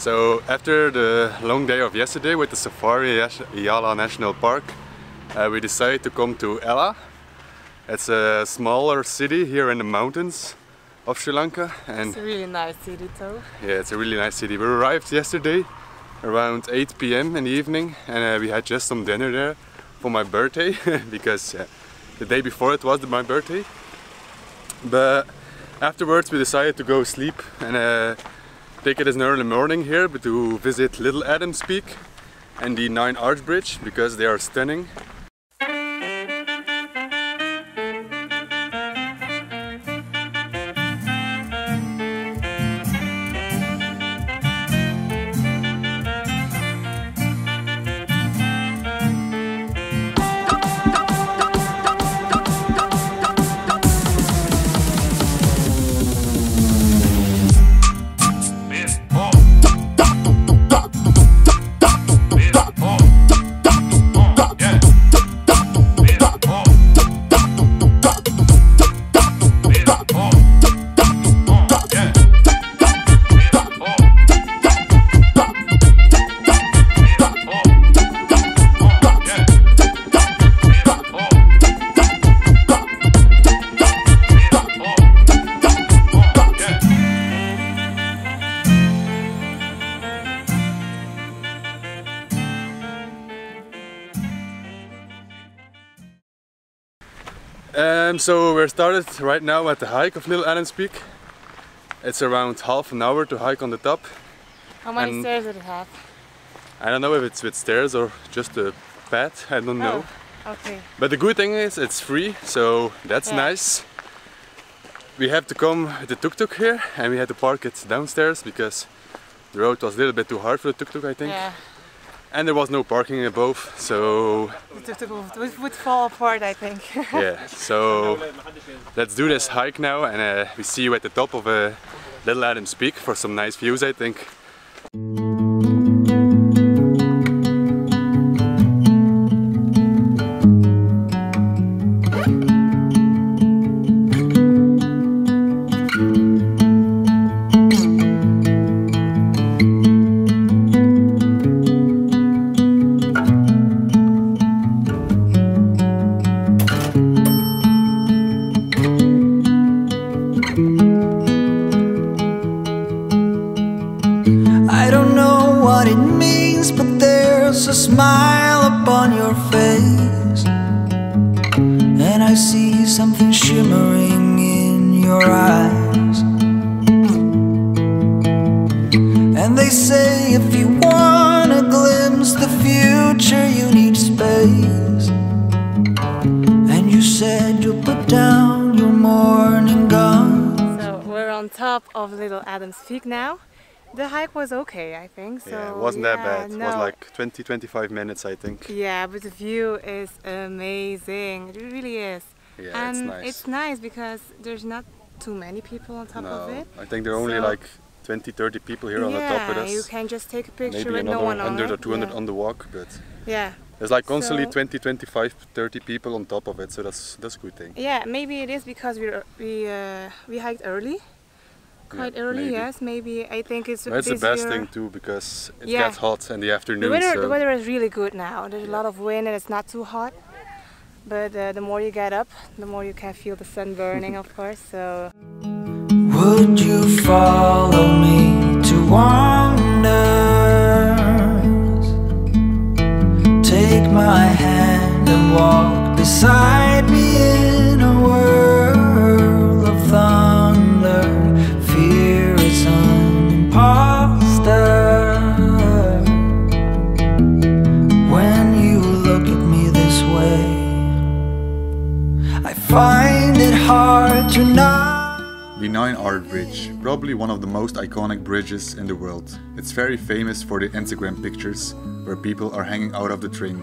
So after the long day of yesterday with the safari at Yala National Park, we decided to come to Ella. It's a smaller city here in the mountains of Sri Lanka. And it's a really nice city too. Yeah, it's a really nice city. We arrived yesterday around 8 p.m. in the evening, and we had just some dinner there for my birthday because the day before it was my birthday. But afterwards we decided to go sleep and take it as an early morning here to visit Little Adams Peak and the Benign Artbridge because they are stunning. So we're started right now at the hike of Little Adams Peak. It's around half an hour to hike on the top. How many stairs did it have? I don't know if it's with stairs or just a path, I don't know. Okay. But the good thing is it's free, so that's nice. We have to come with the Tuktuk here and we had to park it downstairs because the road was a little bit too hard for the Tuktuk, I think. Yeah. And there was no parking above, so the Tuktuk would fall apart, I think. Yeah, so let's do this hike now, and we see you at the top of Little Adams Peak for some nice views, I think. A smile upon your face, and I see something shimmering in your eyes. And they say if you want to glimpse the future you need space. And you said you'll put down your morning gun. So we're on top of Little Adams Peak now. The hike was okay, I think. So, yeah, it wasn't that bad. No. It was like 20-25 minutes, I think. Yeah, but the view is amazing. It really is. Yeah, and it's nice. It's nice because there's not too many people on top of it. I think there are only like 20-30 people here on the top with us. Yeah, you can just take a picture Maybe with no one on it. 100 or 200 on the walk, but yeah. there's like constantly 20-25-30 people on top of it, so that's a good thing. Yeah, maybe it is because we hiked early. Quite early, maybe. Yes, maybe. I think it's That's the best thing too, because it gets hot in the afternoon. The weather is really good now. There's a lot of wind and it's not too hot. But the more you get up, the more you can feel the sun burning, of course. So. Would you follow me to wonders? Take my hand and walk beside me in a world of thunder. Fear is an imposter. When you look at me this way, I find it hard to not. Benign Artbridge, probably one of the most iconic bridges in the world. It's very famous for the Instagram pictures where people are hanging out of the train.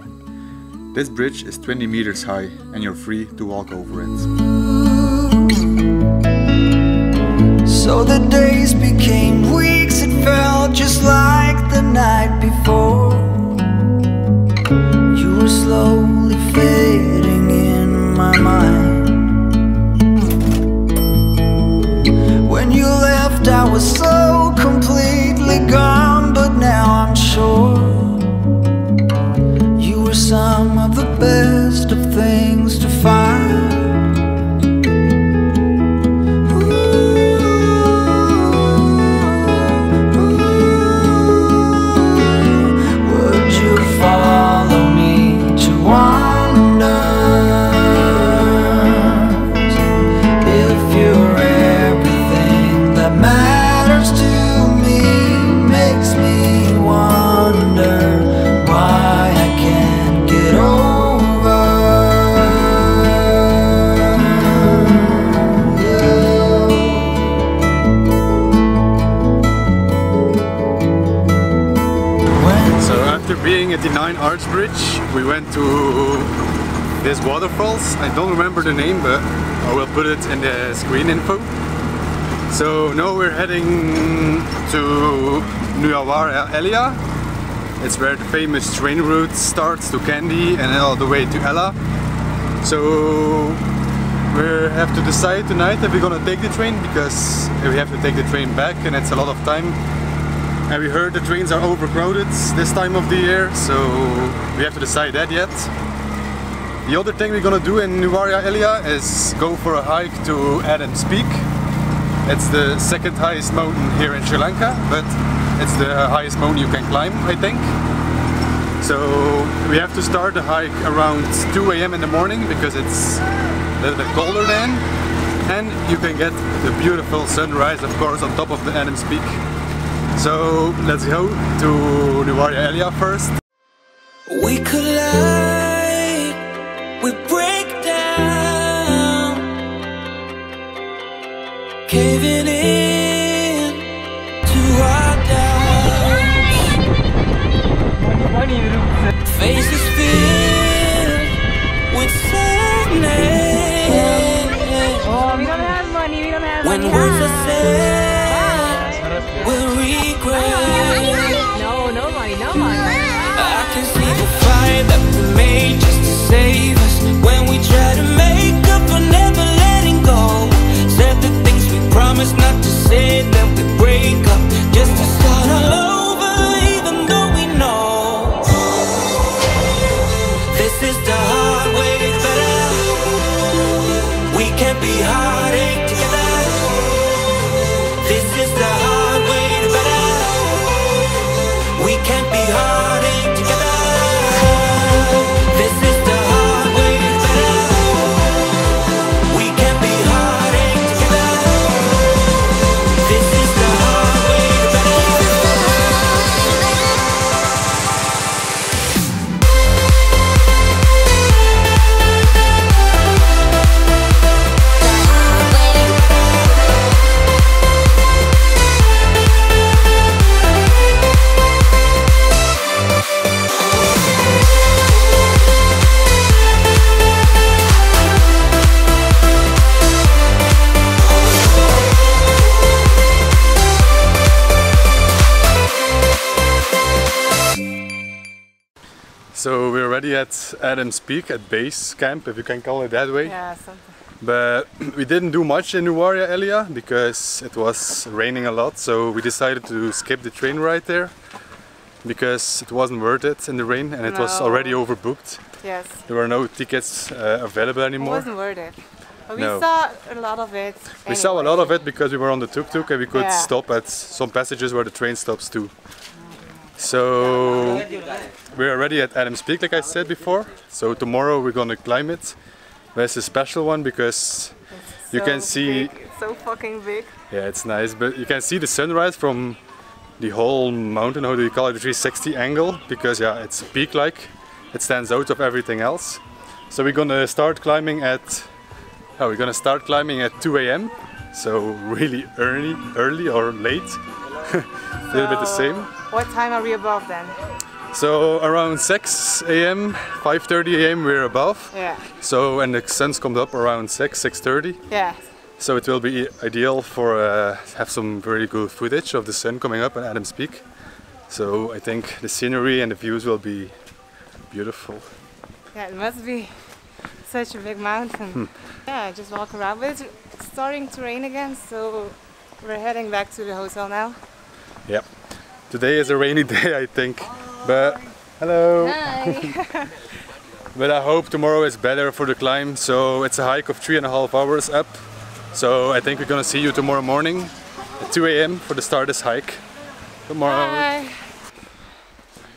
This bridge is 20 meters high and you're free to walk over it. So the days became weeks, it felt just like the night before. You were slowly fading in my mind. When you left I was so completely gone, after being at the Benign Artbridge, we went to this waterfalls. I don't remember the name, but I will put it in the screen info. So now we're heading to Nilaveli. It's where the famous train route starts to Kandy and all the way to Ella. So we have to decide tonight if we're gonna take the train, because we have to take the train back and it's a lot of time. And we heard the trains are overcrowded this time of the year, so we have to decide that yet. The other thing we're gonna do in Nilaveli is go for a hike to Adam's Peak. It's the second highest mountain here in Sri Lanka, but it's the highest mountain you can climb, I think. So we have to start the hike around 2 AM in the morning because it's a little bit colder then. And you can get the beautiful sunrise, of course, on top of the Adam's Peak. So let's go to Nilaveli first. We collide, we break down, caving in to our doubts. Faces filled with sadness. Oh, we don't have money, we don't have money. When words are said, we'll regret. No money, no money. I can see the fight that we made just to save us. When we try to make up for never letting go, said the things we promised not to say, then we break up just to start all over, even though we know this is the hard way better. We can't be heartache together. This is the hard way better. We can't be heartache together. This is the hard way better. We can't be heartache together. This is the hard way better. So we're already at Adam's Peak, at base camp, if you can call it that way. Yeah, something. But we didn't do much in Nilaveli because it was raining a lot, so we decided to skip the train ride there because it wasn't worth it in the rain and it was No. already overbooked. Yes. There were no tickets available It anymore. wasn't worth it. But we No. saw a lot of it. We saw a anyway. lot of it because we were on the Tuktuk and we could Yeah. stop at some passages where the train stops too. So we're already at Adam's Peak, like I said before. So tomorrow we're gonna climb it. But it's a special one because you can see. Big. It's so fucking big. Yeah, it's nice, but you can see the sunrise from the whole mountain. How do you call it? The 360 angle, because yeah, it's peak-like. It stands out of everything else. So we're gonna start climbing at. Oh, we're gonna start climbing at 2 AM. So really early or late. A little bit the same. What time are we above then? So around 6 AM, 5:30 AM we're above. Yeah. So and the sun comes up around 6:30. Yeah. So it will be ideal for have some very good footage of the sun coming up at Adam's Peak. So I think the scenery and the views will be beautiful. Yeah, it must be such a big mountain. Yeah, just walk around. But it's starting to rain again, so we're heading back to the hotel now. Yep. Today is a rainy day, I think. But hello. Hi. But I hope tomorrow is better for the climb. So it's a hike of 3.5 hours up. So I think we're gonna see you tomorrow morning at 2 AM for the start of this hike. Tomorrow. Hi.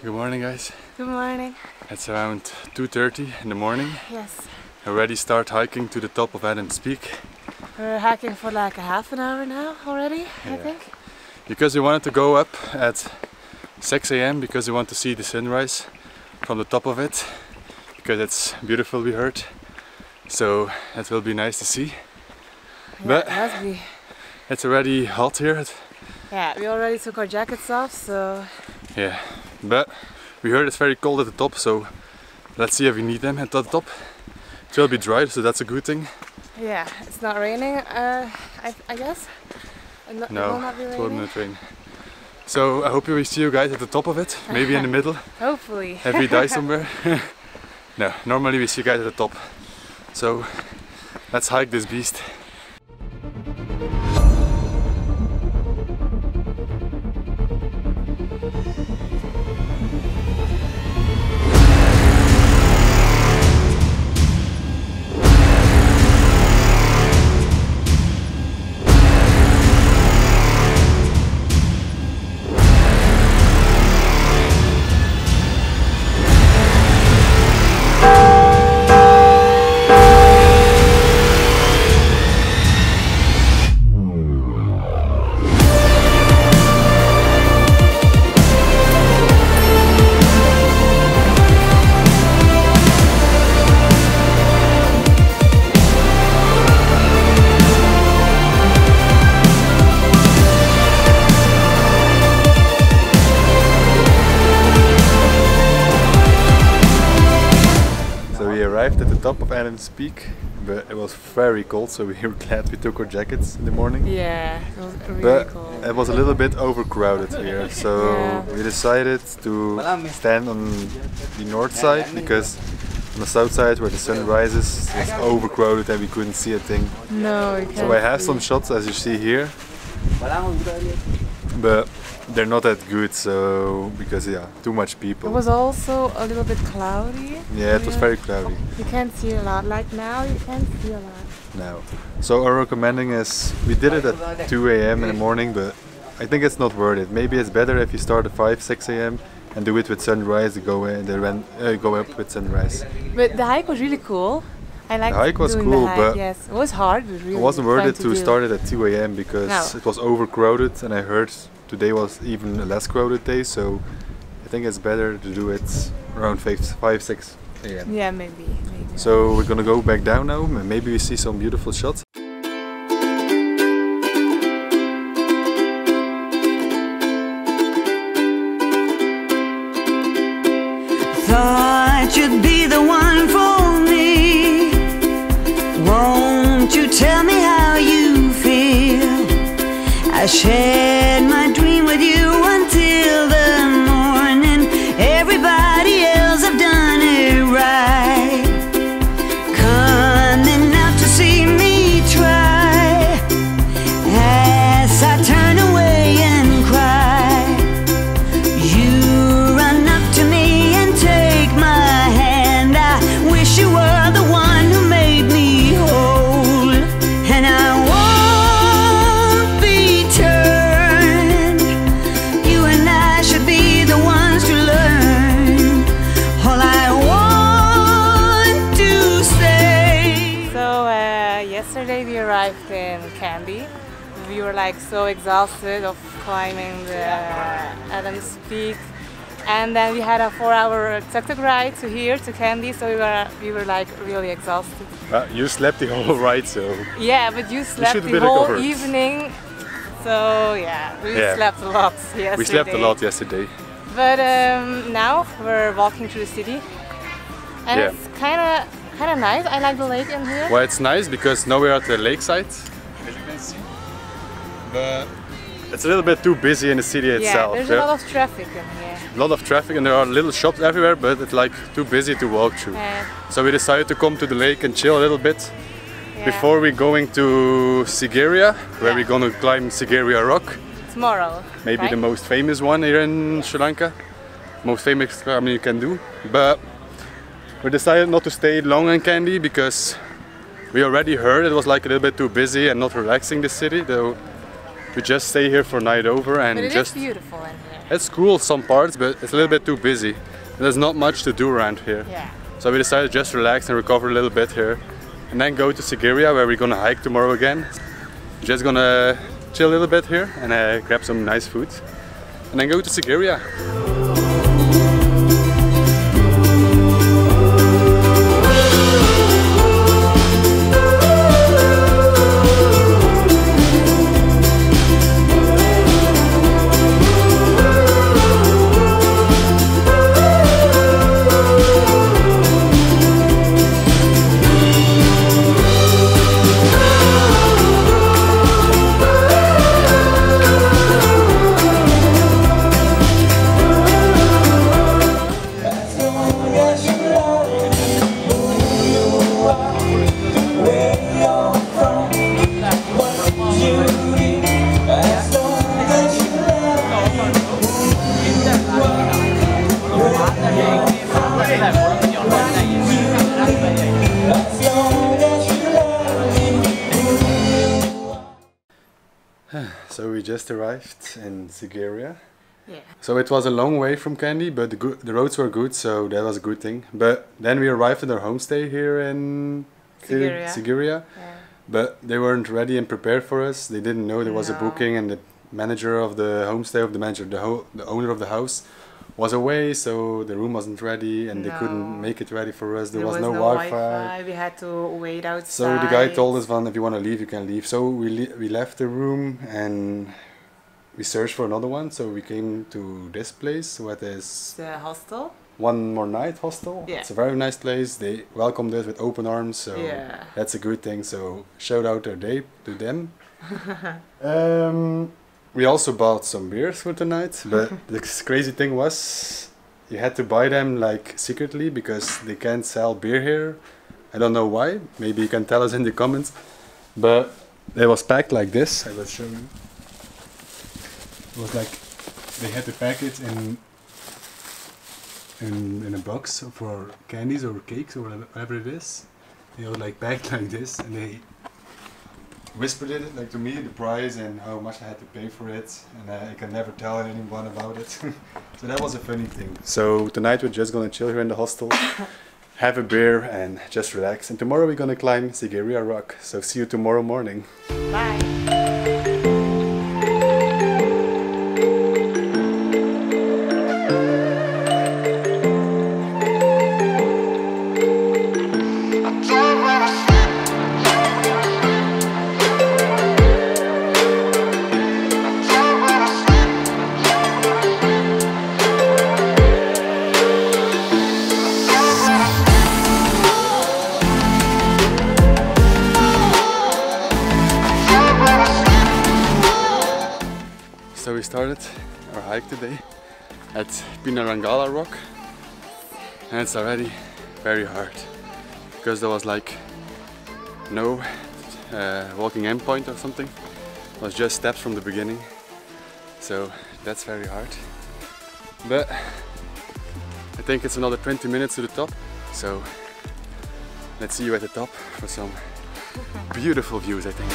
Good morning, guys. Good morning. It's around 2:30 in the morning. Yes. Already start hiking to the top of Adam's Peak. We're hiking for like a half an hour now already, I think. Because we wanted to go up at 6 AM because we want to see the sunrise from the top of it. Because it's beautiful, we heard. So that will be nice to see. Yeah, But it must be. it's already hot here. Yeah, we already took our jackets off, so Yeah, but We heard it's very cold at the top, so let's see if we need them at the top. It will be dry, so that's a good thing. Yeah, it's not raining, I guess. No, it will not be it will raining. not rain. So I hope we see you guys at the top of it, maybe in the middle. Hopefully. If we die somewhere. No, normally we see you guys at the top. So let's hike this beast. Arrived at the top of Adam's Peak, but it was very cold, so we were glad we took our jackets in the morning. Yeah, it was really but cold. It was a little bit overcrowded here, so we decided to stand on the north side, because on the south side where the sun rises it's overcrowded and we couldn't see a thing. No, we can't. So I have see. some shots as you see here, but they're not that good, so because yeah, too much people. It was also a little bit cloudy. Yeah, it was very cloudy. You can't see a lot. Like now, you can't see a lot. No. So our recommending is, we did it at 2 AM in the morning, but I think it's not worth it. Maybe it's better if you start at 5, 6 AM and do it with sunrise, go up with sunrise. But the hike was really cool. I liked The hike was doing cool, the hike. but yes, it was hard. But really It wasn't worth fun it to do. start it at 2 AM because No. it was overcrowded, and I heard today was even a less crowded day, so I think it's better to do it around 5, 6 AM. Yeah, maybe. So we're gonna go back down now, and maybe we see some beautiful shots. Thought you'd be the one for me. Won't you tell me how you feel? I shared my dream with you until the morning. Everybody else have done it right. Coming out to see me try. As I turn away and cry, you run up to me and take my hand. I wish you were the one who made me whole, and I won't be turned. You and I should be the ones to learn all I want to say. So yesterday we arrived in Kandy. We were like so exhausted of climbing the Adam's Peak, and then we had a 4-hour tuk-tuk ride to here to Kandy. So we were like really exhausted. You slept the whole ride, so Yeah, but you slept should the be whole recovered. evening. So yeah, we Yeah. slept a lot yesterday. we slept a lot yesterday. But now we're walking through the city, and Yeah. it's kind of nice. I like the lake in here. Well, it's nice because now we're at the lakeside, as you can see. But it's a little bit too busy in the city itself. There's a lot of traffic in here. A lot of traffic, and there are little shops everywhere, but it's like too busy to walk through. So we decided to come to the lake and chill a little bit before we're going to Sigiriya, where we're gonna climb Sigiriya Rock. Tomorrow. Maybe right? the most famous one here in Sri Lanka. Most famous climbing you can do. But we decided not to stay long in Kandy because we already heard it was like a little bit too busy and not relaxing the city. Though we just stay here for night over and But it just is beautiful in here. it's cool some parts, but it's a little bit too busy. There's not much to do around here. Yeah. So we decided to just relax and recover a little bit here. And then go to Sigiriya, where we're gonna hike tomorrow again. Just gonna chill a little bit here and grab some nice food. And then go to Sigiriya. just arrived in Sigiriya. Yeah. So it was a long way from Kandy, but the roads were good, so that was a good thing. But then we arrived at our homestay here in Sigiriya. Yeah. But they weren't ready and prepared for us. They didn't know there was a booking, and the manager of the homestay, the owner of the house, was away, so the room wasn't ready, and they couldn't make it ready for us. There was no Wi-Fi. We had to wait outside. So the guy told us, "If you want to leave, you can leave." So we left the room and we searched for another one. So we came to this place, what is the hostel. One More Night hostel. Yeah. It's a very nice place. They welcomed us with open arms, so that's a good thing. So shout out to them. We also bought some beers for tonight, but the crazy thing was you had to buy them like secretly because they can't sell beer here. I don't know why. Maybe you can tell us in the comments. But it was packed like this. I will show you. It was like they had to pack it in a box for candies or cakes or whatever it is. They were like packed like this, and they whispered it like to me, the price and how much I had to pay for it, and I can never tell anyone about it. So that was a funny thing. So tonight we're just gonna chill here in the hostel, have a beer and just relax. And tomorrow we're gonna climb Sigiriya Rock. So see you tomorrow morning. Bye. So we started our hike today at Benign Rock, and it's already very hard because there was like no walking endpoint or something. It was just steps from the beginning, so that's very hard. But I think it's another 20 minutes to the top, so let's see you at the top for some beautiful views, I think.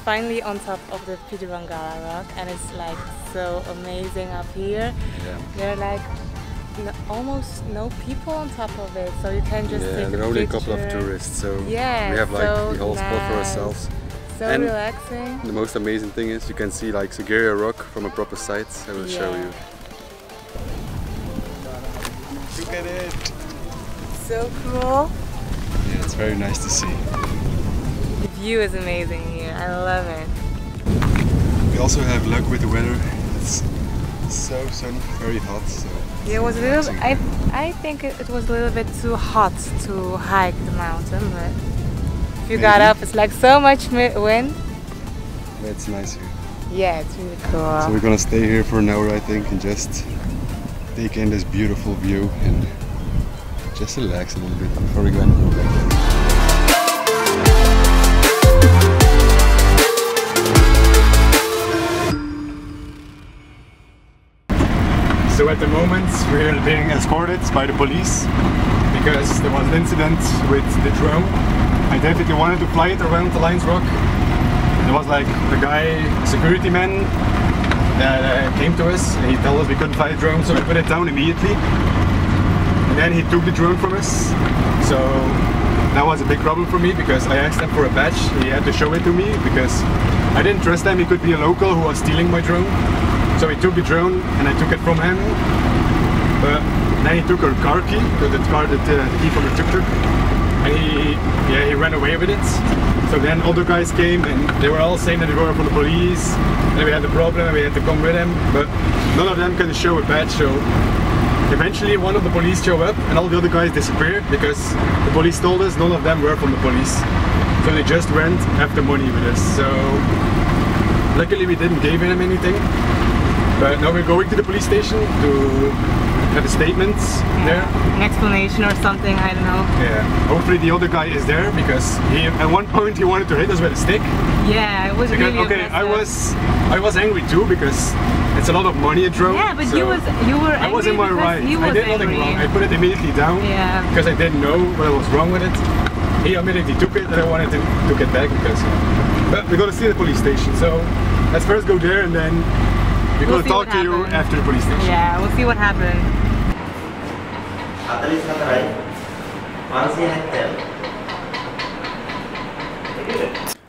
Finally on top of the Pidirangala rock, and it's like so amazing up here. Yeah. There are like almost no people on top of it, so you can just take a picture. There are only a couple of tourists, so we have like the whole spot for ourselves. So and relaxing. The most amazing thing is you can see like Sigiriya Rock from a proper sight. I will show you. Look at it! So cool. Yeah, it's very nice to see. The view is amazing here. I love it. We also have luck with the weather. It's so sunny, very hot. So yeah, it was a little. I think it was a little bit too hot to hike the mountain, but if you got up, it's like so much wind. It's nice here. Yeah, it's really cool. So we're gonna stay here for an hour, I think, and just take in this beautiful view and just relax a little bit before we go. So at the moment we're being escorted by the police because there was an incident with the drone. I definitely wanted to fly it around the Lions Rock. There was like a guy, security man, that came to us and he told us we couldn't fly the drone, so we put it down immediately. And then he took the drone from us. So that was a big problem for me because I asked him for a badge. He had to show it to me because I didn't trust him. He could be a local who was stealing my drone. So he took the drone and I took it from him. But then he took our car key, the key from the Tuktuk, and he ran away with it. So then other guys came and they were all saying that they were from the police, and we had a problem and we had to come with him. But none of them can show a badge, so eventually one of the police showed up and all the other guys disappeared because the police told us none of them were from the police. So they just went after money with us. So luckily we didn't give them anything. But now we're going to the police station to have the statements there. An explanation or something, I don't know. Yeah. Hopefully the other guy is there because he, at one point he wanted to hit us with a stick. Yeah, it was because, really okay, aggressive. I was angry too because it's a lot of money a drone. Yeah, but so you were angry. I was in my right. I did nothing wrong. I put it immediately down because I didn't know what was wrong with it. He immediately took it and I wanted to get back because. But we're gonna see the police station. So let's first go there and then we're gonna talk to you after the police station. Yeah, we'll see what happened.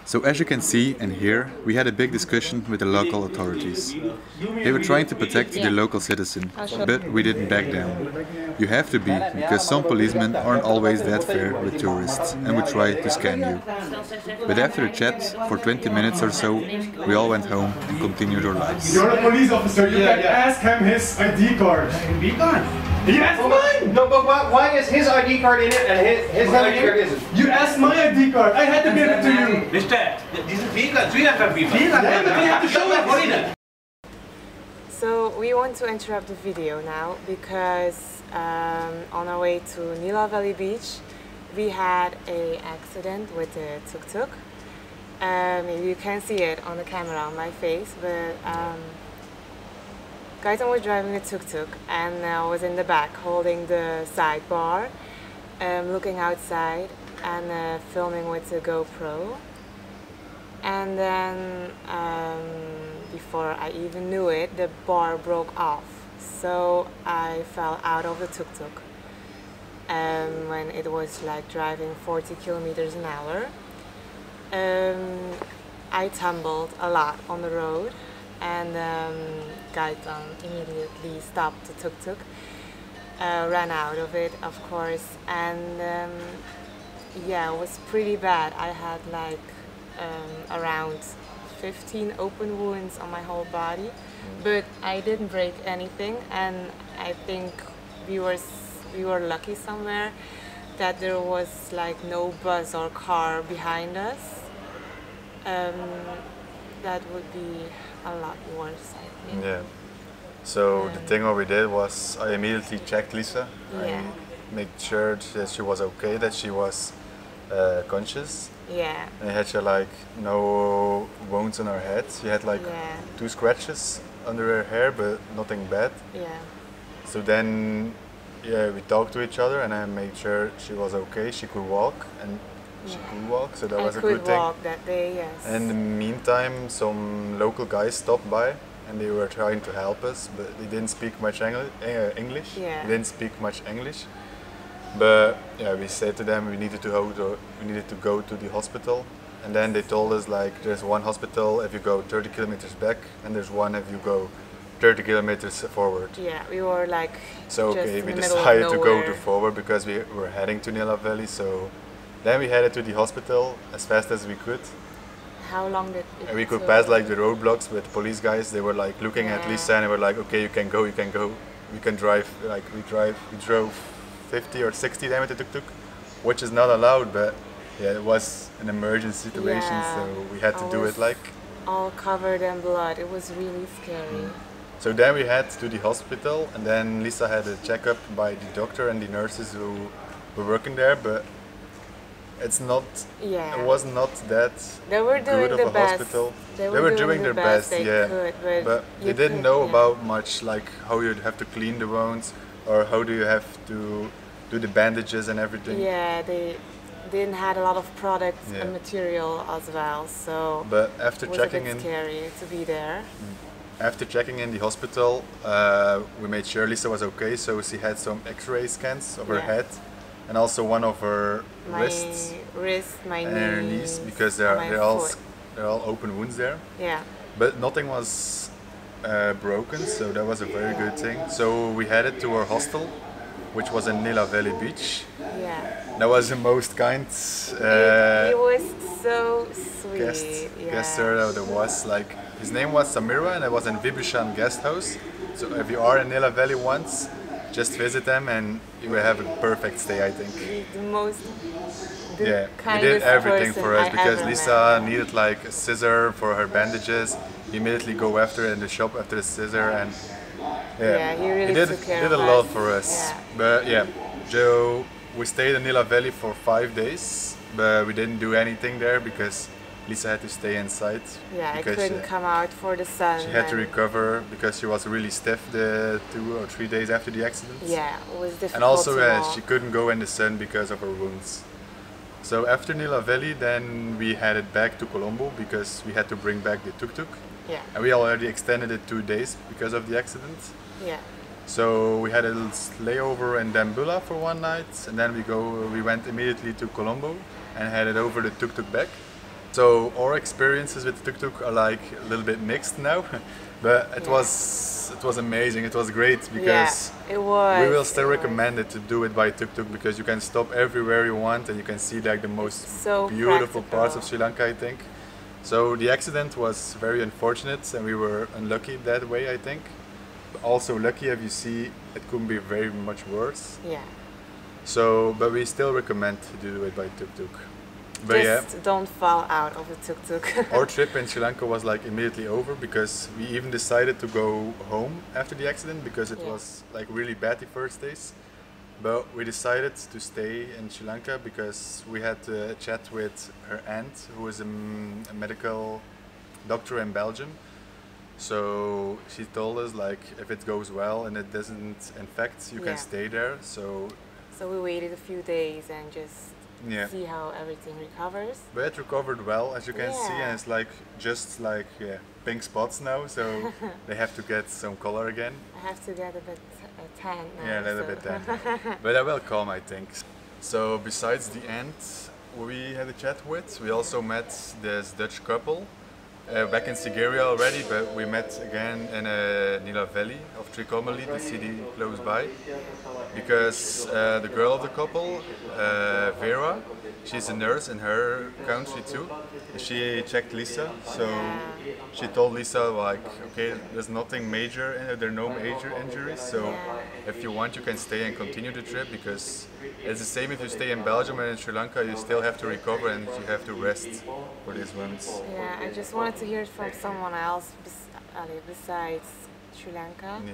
So as you can see and hear, we had a big discussion with the local authorities. They were trying to protect the local citizen, but we didn't back down. You have to be, because some policemen aren't always that fair with tourists and would try to scam you. But after a chat for 20 minutes or so, we all went home and continued our lives. You're a police officer, you can ask him his ID card. ID card? He asked mine! No, but why is his ID card in it and his ID card isn't? You asked my ID card, I had to give it to you! Mister, this is Sri Lanka people. Yeah, but you have to show it! So we want to interrupt the video now because on our way to Nilaveli beach we had an accident with the tuk-tuk. Maybe you can see it on the camera on my face, but Gaetan was driving a tuk-tuk and I was in the back holding the sidebar, looking outside and filming with the GoPro. And then before I even knew it, the bar broke off. So I fell out of the tuk-tuk when it was like driving 40 kilometers an hour. I tumbled a lot on the road and Gaetan immediately stopped the tuk-tuk, ran out of it of course, and yeah, it was pretty bad. I had like around 15 open wounds on my whole body, but I didn't break anything, and I think we were lucky somewhere that there was like no bus or car behind us. That would be a lot worse, I think. Yeah. So the thing what we did was I immediately checked Lisa. Yeah. I made sure that she was okay, that she was conscious. Yeah. And she had like no wounds on her head. She had like 2 scratches under her hair, but nothing bad. Yeah. So then, yeah, we talked to each other, and I made sure she was okay. She could walk, and she could walk, so that was a good thing. I could walk that day, yes. And in the meantime, some local guys stopped by, and they were trying to help us, but they didn't speak much English. Yeah. They didn't speak much English. But yeah, we said to them we needed to go to the hospital, and then they told us like there's one hospital if you go 30 kilometers back, and there's one if you go 30 kilometers forward. Yeah, we were like. So okay, we decided to go to forward because we were heading to Nilaveli. So then we headed to the hospital as fast as we could. How long did it? And we could pass like the roadblocks with police guys. They were like looking at Lisa and they were like, okay, you can go, we can drive. Like we drove 50 or 60 them with the tuk-tuk, which is not allowed, but yeah, it was an emergency situation, so we had to do it like. All covered in blood. It was really scary. So then we had to the hospital, and then Lisa had a checkup by the doctor and the nurses who were working there, but it's not. Yeah. It was not that they were doing good of the a best. hospital. They were doing their best, best, yeah. Could, but they didn't know about much, like how you'd have to clean the wounds, or how do you have to do the bandages and everything. Yeah, they didn't have a lot of products and material as well, so. But after it was checking a bit scary to be there. After checking in the hospital, we made sure Lisa was okay, so she had some X-ray scans of her head, and also one of her wrists, my and her knees, because they're all open wounds there. Yeah. But nothing was broken, so that was a very good thing. So we headed to our hostel, which was in Nilaveli beach. Yeah. That was the most kind. He was so sweet. Guest sir there was, like, his name was Samira, and it was in Vibhishan guest house. So if you are in Nilaveli once, just visit them and you will have a perfect stay, I think. The Yeah, we kindest did everything person for us I because ever Lisa met. needed like a scissor for her bandages. You immediately go after her in the shop after the scissor, and Yeah, he really did, took care did of a lot us. for us. Yeah. But yeah, Joe, we stayed in Nilaveli for 5 days, but we didn't do anything there because Lisa had to stay inside. Yeah, I because couldn't come out for the sun. she had to and- recover because she was really stiff the 2 or 3 days after the accident. Yeah, it was difficult. And also to walk. she couldn't go in the sun because of her wounds. So after Nilaveli, then we headed back to Colombo because we had to bring back the tuk-tuk. Yeah, And we already extended it 2 days because of the accident. yeah. So we had a little layover in Dambulla for 1 night, and then we went immediately to Colombo and headed over the tuk-tuk back. So our experiences with the tuk-tuk are like a little bit mixed now, but it was amazing. It was great because Yeah, it was. we will still recommend it to do it by tuk-tuk because you can stop everywhere you want and you can see like the most So beautiful parts of practical. Sri Lanka, I think. So the accident was very unfortunate and we were unlucky that way, I think. But also lucky, if you see, it couldn't be very much worse. Yeah. So, but we still recommend to do it by tuk-tuk. But Just don't fall out of the tuk-tuk. our trip in Sri Lanka was like immediately over because we even decided to go home after the accident because it Yeah. was like really bad the first days. But we decided to stay in Sri Lanka because we had a chat with her aunt, who is a medical doctor in Belgium. So she told us like if it goes well and it doesn't infect, you Yeah. can stay there. So So we waited a few days and just yeah. see how everything recovers. But it recovered well, as you can see, Yeah. and it's like just like pink spots now, so they have to get some color again. I have to get a bit tan now. Yeah, a little so- bit then. But I will come, I think. So besides the aunt we had a chat with, we also met this Dutch couple back in Sigiriya already, but we met again in Nilaveli of Tricomalee, the city close by, because the girl of the couple, Vera, she's a nurse in her country too. She checked Lisa, so she told Lisa like, okay, there's nothing major, there are no major injuries, so if you want you can stay and continue the trip, because it's the same if you stay in Belgium and in Sri Lanka, you still have to recover and you have to rest for these wounds. Yeah, I just wanted to hear it from someone else besides Sri Lanka, Yeah.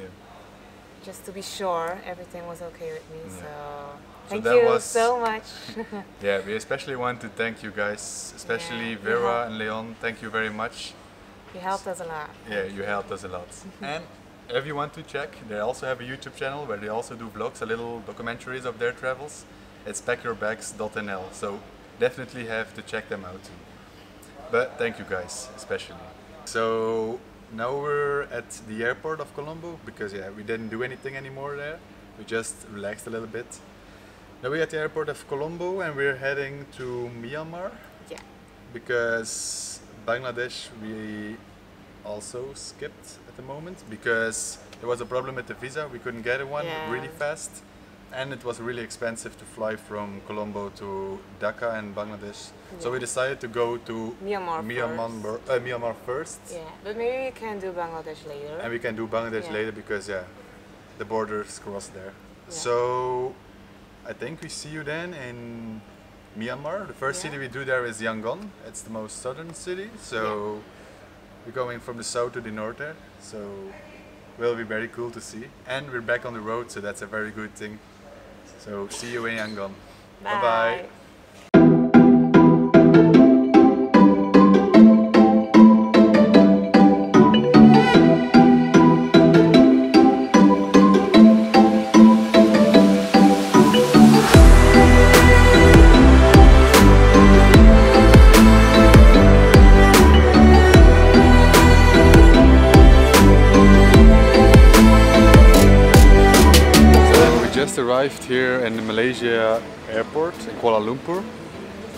just to be sure everything was okay with me. So thank that you was- so much. Yeah, we especially want to thank you guys, especially Yeah, Vera and Leon. Thank you very much. You helped us a lot. Yeah, you helped us a lot. And if you want to check, they also have a YouTube channel where they also do vlogs, a little documentaries of their travels. It's packyourbags.nl, so definitely have to check them out too. But thank you guys, especially. So now we're at the airport of Colombo because we didn't do anything anymore there. We just relaxed a little bit. Now we're at the airport of Colombo and we're heading to Myanmar Yeah. because Bangladesh we also skipped at the moment because there was a problem with the visa. We couldn't get one Yeah. really fast, and it was really expensive to fly from Colombo to Dhaka in Bangladesh. So we decided to go to Myanmar first, Yeah, but maybe we can do Bangladesh later. and we can do Bangladesh Yeah. later because the borders cross there. Yeah. So I think we see you then in Myanmar. The first Yeah. city we do there is Yangon. It's the most southern city. So we're going from the south to the north there. So will be very cool to see. And we're back on the road, so that's a very good thing. So see you in Yangon. Bye bye. Just arrived here in the Malaysia airport in Kuala Lumpur,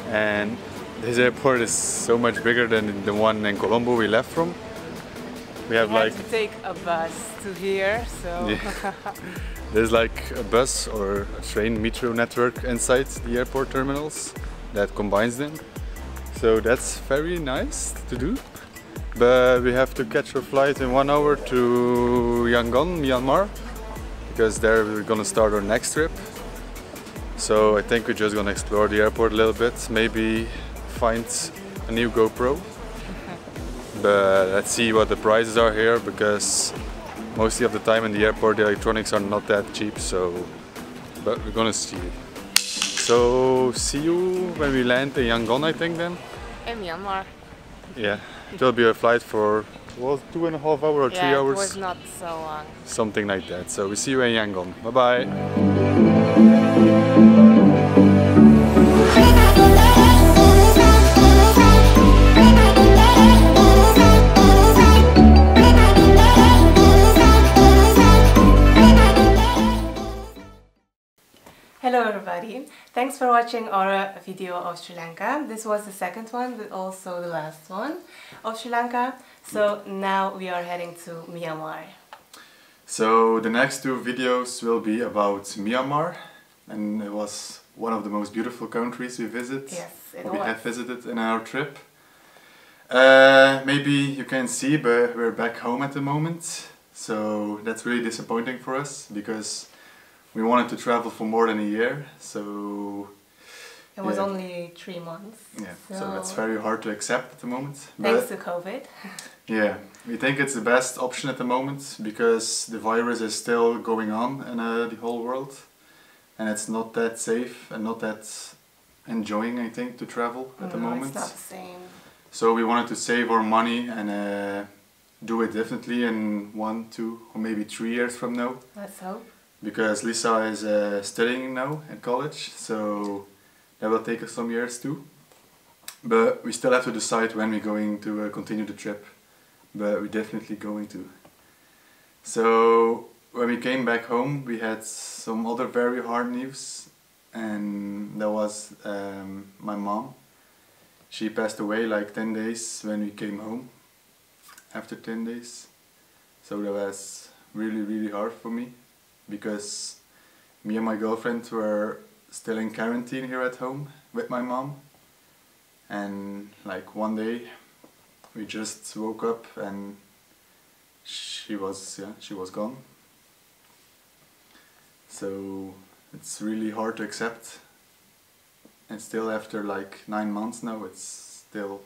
and this airport is so much bigger than the one in Colombo we left from. We have We had like to take a bus to here, so Yeah. There's like a bus or a train metro network inside the airport terminals that combines them. So that's very nice to do. But we have to catch a flight in 1 hour to Yangon, Myanmar, because there we're gonna start our next trip. So I think we're just gonna explore the airport a little bit, maybe find a new GoPro. But let's see what the prices are here, because mostly of the time in the airport the electronics are not that cheap, so but we're gonna see. So see you when we land in Yangon, I think then? In Myanmar. Yeah, it will be a flight for 2.5 hours or 3 hours? It was not so long. Something like that. So we see you in Yangon. Bye bye. Hello everybody, thanks for watching our video of Sri Lanka. This was the second one, but also the last one of Sri Lanka. So now we are heading to Myanmar. So the next two videos will be about Myanmar, and it was one of the most beautiful countries we visit. Yes, we have visited in our trip. Maybe you can see, but we're back home at the moment. So that's really disappointing for us, because we wanted to travel for more than a year, so it was only 3 months. Yeah, so that's very hard to accept at the moment. Thanks to COVID. Yeah, we think it's the best option at the moment, because the virus is still going on in the whole world, and it's not that safe and not that enjoying, I think, to travel at the moment. It's not the same. So we wanted to save our money and do it definitely in 1, 2 or maybe 3 years from now. Let's hope. Because Lisa is studying now at college, so that will take us some years too. But we still have to decide when we're going to continue the trip. But we're definitely going to. So when we came back home, we had some other very hard news, and that was my mom. She passed away like 10 days when we came home, after 10 days. So that was really, really hard for me, because me and my girlfriend were still in quarantine here at home with my mom, and like one day we just woke up and she was gone. So it's really hard to accept, and still after like 9 months now it's still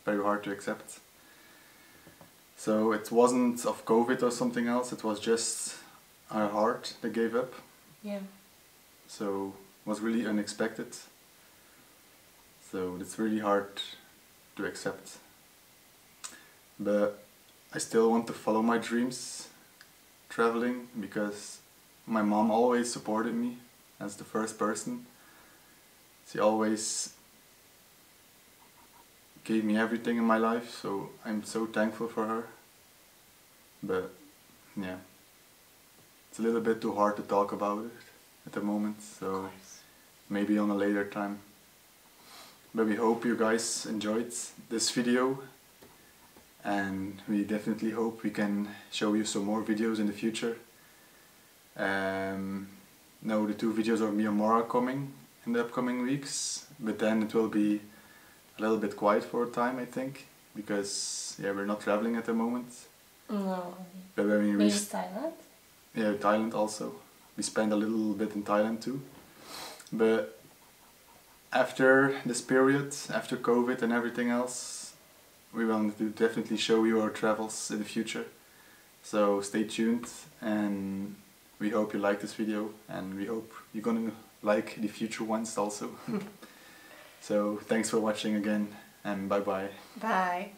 very hard to accept. So it wasn't of COVID or something else, it was just our heart that gave up. Yeah. So it was really unexpected. So it's really hard to accept. But I still want to follow my dreams, traveling, because my mom always supported me as the first person. She always gave me everything in my life, so I'm so thankful for her. But yeah, it's a little bit too hard to talk about it at the moment, so maybe on a later time. But we hope you guys enjoyed this video, and we definitely hope we can show you some more videos in the future. Now the 2 videos of Myanmar are coming in the upcoming weeks, but then it will be a little bit quiet for a time, I think, because yeah, we're not traveling at the moment. No. But when we Maybe reach Thailand? Yeah, Thailand also. We spent a little bit in Thailand too. But after this period, after COVID and everything else, we want to definitely show you our travels in the future. So stay tuned, and we hope you like this video, and we hope you're gonna like the future ones also. So thanks for watching again, and bye bye. Bye.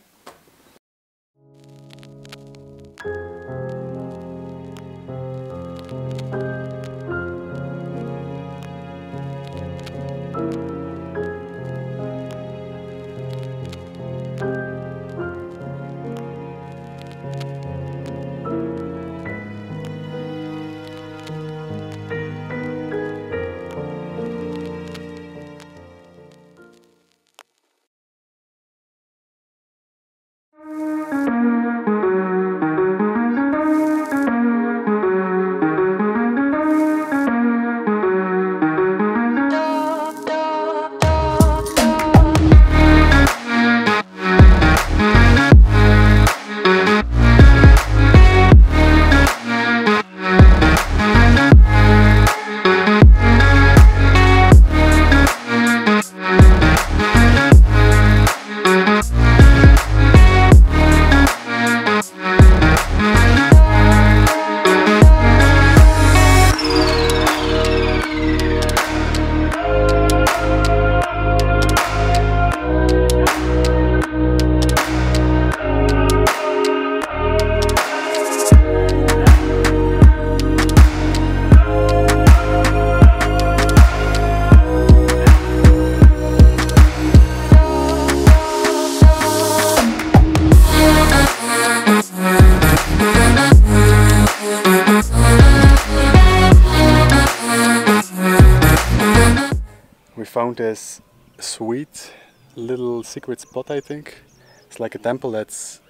found this sweet little secret spot, I think. It's like a temple that's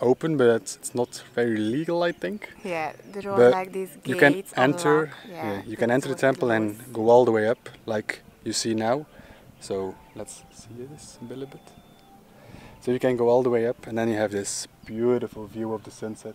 open, but it's not very legal, I think. Yeah, there are But like these gates. you can enter. unlocked. Yeah, You can that's enter the what temple it and was. go all the way up, like you see now. So let's see this a little bit. So you can go all the way up, and then you have this beautiful view of the sunset.